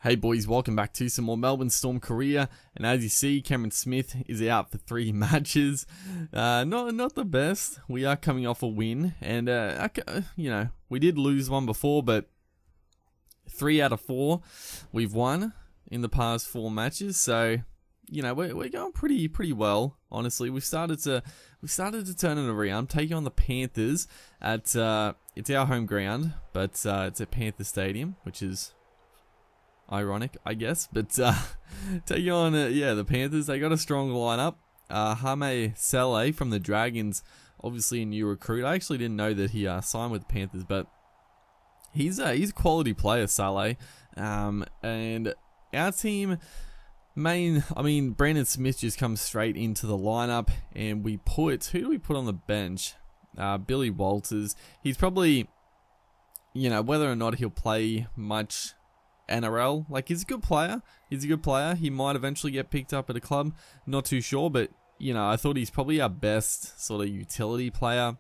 Hey boys, welcome back to some more Melbourne Storm career. And as you see, Cameron Smith is out for 3 matches. Not the best. We are coming off a win, and we did lose one before, but 3 out of 4 we've won in the past 4 matches. So we're going pretty well. Honestly, we started to turn it around, taking on the Panthers at it's our home ground, but it's at Panther Stadium, which is ironic, I guess, but taking on the Panthers. They got a strong lineup. Hame Saleh from the Dragons, obviously a new recruit. I actually didn't know that he signed with the Panthers, but he's a quality player, Saleh. And our team Brandon Smith just comes straight into the lineup, and who do we put on the bench? Billy Walters. He's probably, whether or not he'll play much NRL, he's a good player. He might eventually get picked up at a club. Not too sure, but I thought he's probably our best sort of utility player.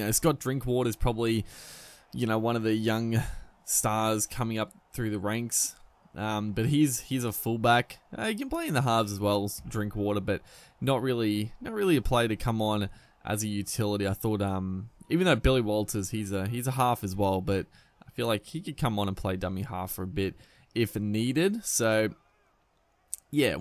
Scott Drinkwater is probably one of the young stars coming up through the ranks. But he's a fullback. He can play in the halves as well as Drinkwater, but not really a player to come on as a utility. I thought even though Billy Walters, he's a half as well, but I feel like he could come on and play dummy half for a bit if needed. So, yeah,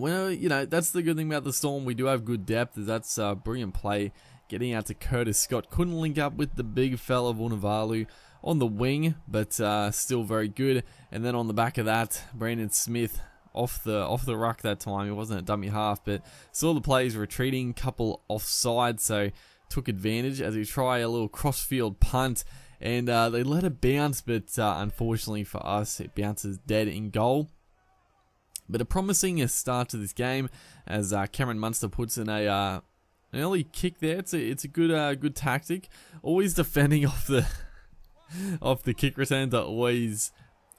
that's the good thing about the Storm. We do have good depth. That's brilliant play. Getting out to Curtis Scott. Couldn't link up with the big fella Vunivalu on the wing, but still very good. And then on the back of that, Brandon Smith off the ruck that time. He wasn't a dummy half, but saw the players retreating, couple offside, so took advantage as we try a little cross-field punt. And they let it bounce, but unfortunately for us, it bounces dead in goal. But a promising start to this game as Cameron Munster puts in an early kick there. It's a good tactic. Always defending off the kick returns are always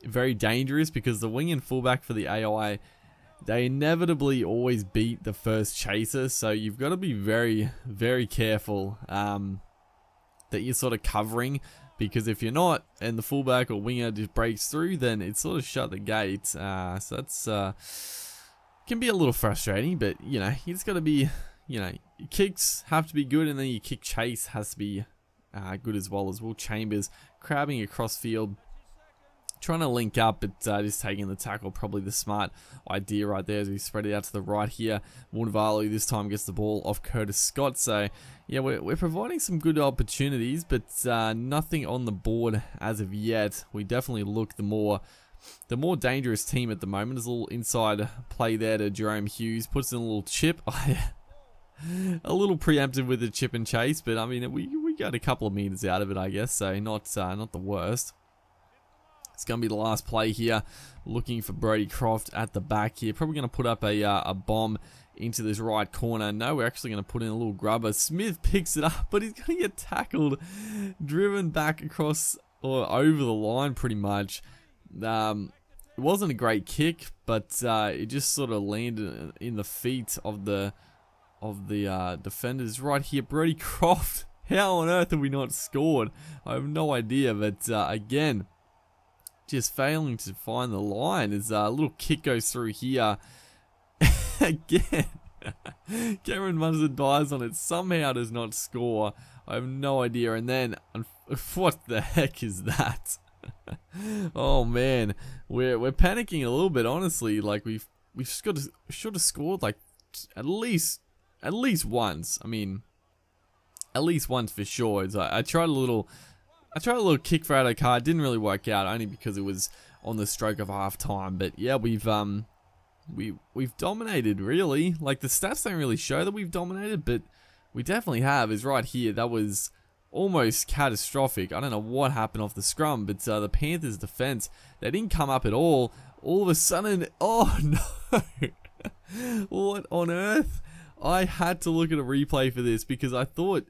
very dangerous, because the wing and fullback for the AI, they inevitably always beat the first chaser. So you've got to be very, very careful that you're sort of covering. Because if you're not, and the fullback or winger just breaks through, then it's sort of shut the gate. So that's can be a little frustrating, but you just got to be, your kicks have to be good, and then your kick chase has to be good as well. As Will Chambers crabbing across field, trying to link up, but just taking the tackle, probably the smart idea right there as we spread it out to the right here. Vunivalu this time gets the ball off Curtis Scott. So yeah, we're providing some good opportunities, but nothing on the board as of yet. We definitely look the more dangerous team at the moment. There's a little inside play there to Jerome Hughes, puts in a little chip. A little preemptive with the chip and chase, but I mean we got a couple of meters out of it, I guess. So not the worst. It's going to be the last play here. Looking for Brody Croft at the back here. Probably going to put up a bomb into this right corner. No, we're actually going to put in a little grubber. Smith picks it up, but he's going to get tackled. Driven back across or over the line pretty much. It wasn't a great kick, but it just sort of landed in the feet of the defenders right here. Brody Croft. How on earth have we not scored? I have no idea, but again, just failing to find the line as a little kick goes through here. Again, Cameron Munster dives on it, somehow does not score. I have no idea. And then, what the heck is that? Oh man, we're panicking a little bit, honestly. We've should have scored at least once. I mean, at least once for sure. I tried a little kick for Adokar. It didn't really work out, only because it was on the stroke of half time. But yeah, we've dominated, really. The stats don't really show that we've dominated, but we definitely have. Is right here. That was almost catastrophic. I don't know what happened off the scrum, but the Panthers' defense, they didn't come up at all. All of a sudden, oh no! What on earth? I had to look at a replay for this because I thought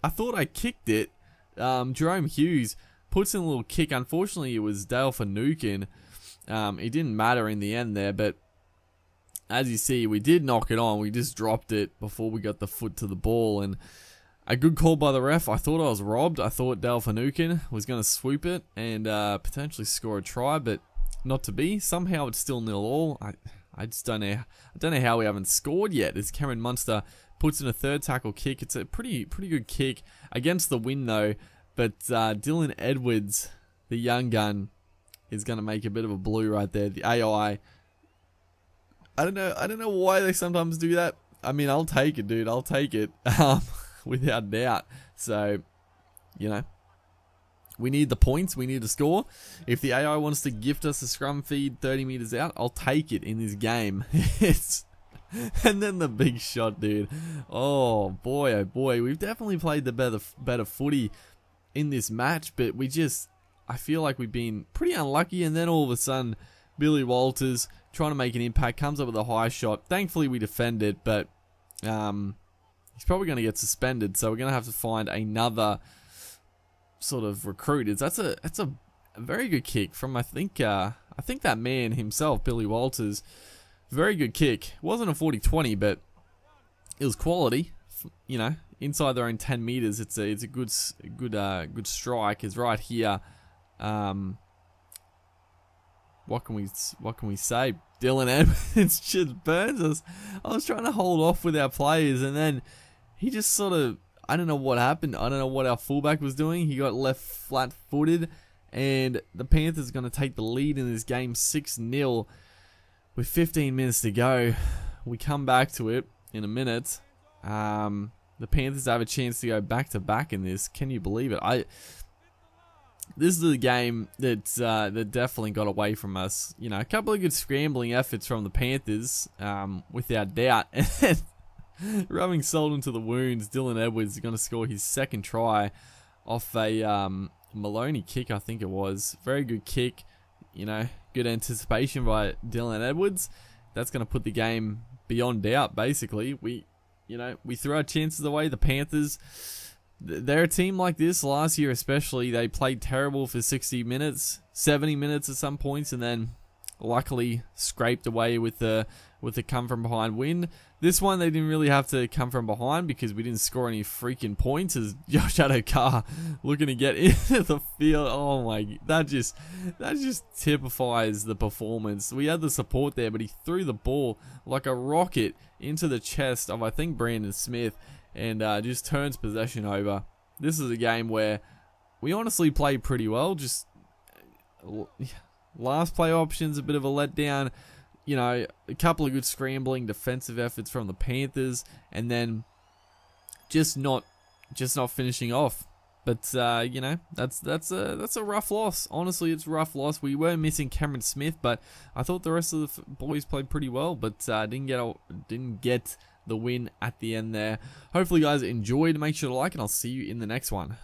I kicked it. Jerome Hughes puts in a little kick. Unfortunately, it was Dale Finucane. It didn't matter in the end there, but as you see, we did knock it on. We just dropped it before we got the foot to the ball, and a good call by the ref. I thought I was robbed. I thought Dale Finucane was going to swoop it and potentially score a try, but not to be. Somehow it's still 0-0. I just don't know. I don't know how we haven't scored yet. As Cameron Munster puts in a third tackle kick. It's a pretty good kick against the wind though. But Dylan Edwards, the young gun, is going to make a bit of a blue right there. The AI. I don't know why they sometimes do that. I mean, I'll take it, dude. I'll take it, without doubt. So, you know, we need the points. We need to score. If the AI wants to gift us a scrum feed 30 meters out, I'll take it in this game. And then the big shot, dude. Oh boy, we've definitely played the better footy in this match, but I feel like we've been pretty unlucky. And then all of a sudden, Billy Walters trying to make an impact, comes up with a high shot. Thankfully, we defend it, but he's probably going to get suspended. So we're going to have to find another sort of recruit. That's a very good kick from I think that man himself, Billy Walters. Very good kick. Wasn't a 40-20, but it was quality. You know, inside their own 10 meters. It's a good strike. Is right here. What can we say? Dylan Edwards just burns us. I was trying to hold off with our players, and then he just sort of, I don't know what happened. I don't know what our fullback was doing. He got left flat-footed, and the Panthers are going to take the lead in this game 6-0 with 15 minutes to go. We come back to it in a minute. The Panthers have a chance to go back-to-back in this. Can you believe it? This is the game that definitely got away from us. You know, a couple of good scrambling efforts from the Panthers, without doubt. And rubbing salt into the wounds, Dylan Edwards is going to score his second try off a Maloney kick, I think it was. Very good kick. You know, good anticipation by Dylan Edwards. That's going to put the game beyond doubt, basically. We threw our chances away. The Panthers, they're a team like this last year especially. They played terrible for 60 minutes, 70 minutes at some points, and then luckily scraped away with the come from behind win. This one they didn't really have to come from behind because we didn't score any freaking points as Josh Adokar looking to get into the field. Oh my, that just typifies the performance. We had the support there, but he threw the ball like a rocket into the chest of I think Brandon Smith, and just turns possession over. This is a game where we honestly played pretty well. Just last play options, a bit of a letdown. You know, a couple of good scrambling defensive efforts from the Panthers, and then just not finishing off. But you know, that's a rough loss. Honestly, it's a rough loss. We were missing Cameron Smith, but I thought the rest of the boys played pretty well, but didn't get the win at the end there. Hopefully, you guys enjoyed. Make sure to like, and I'll see you in the next one.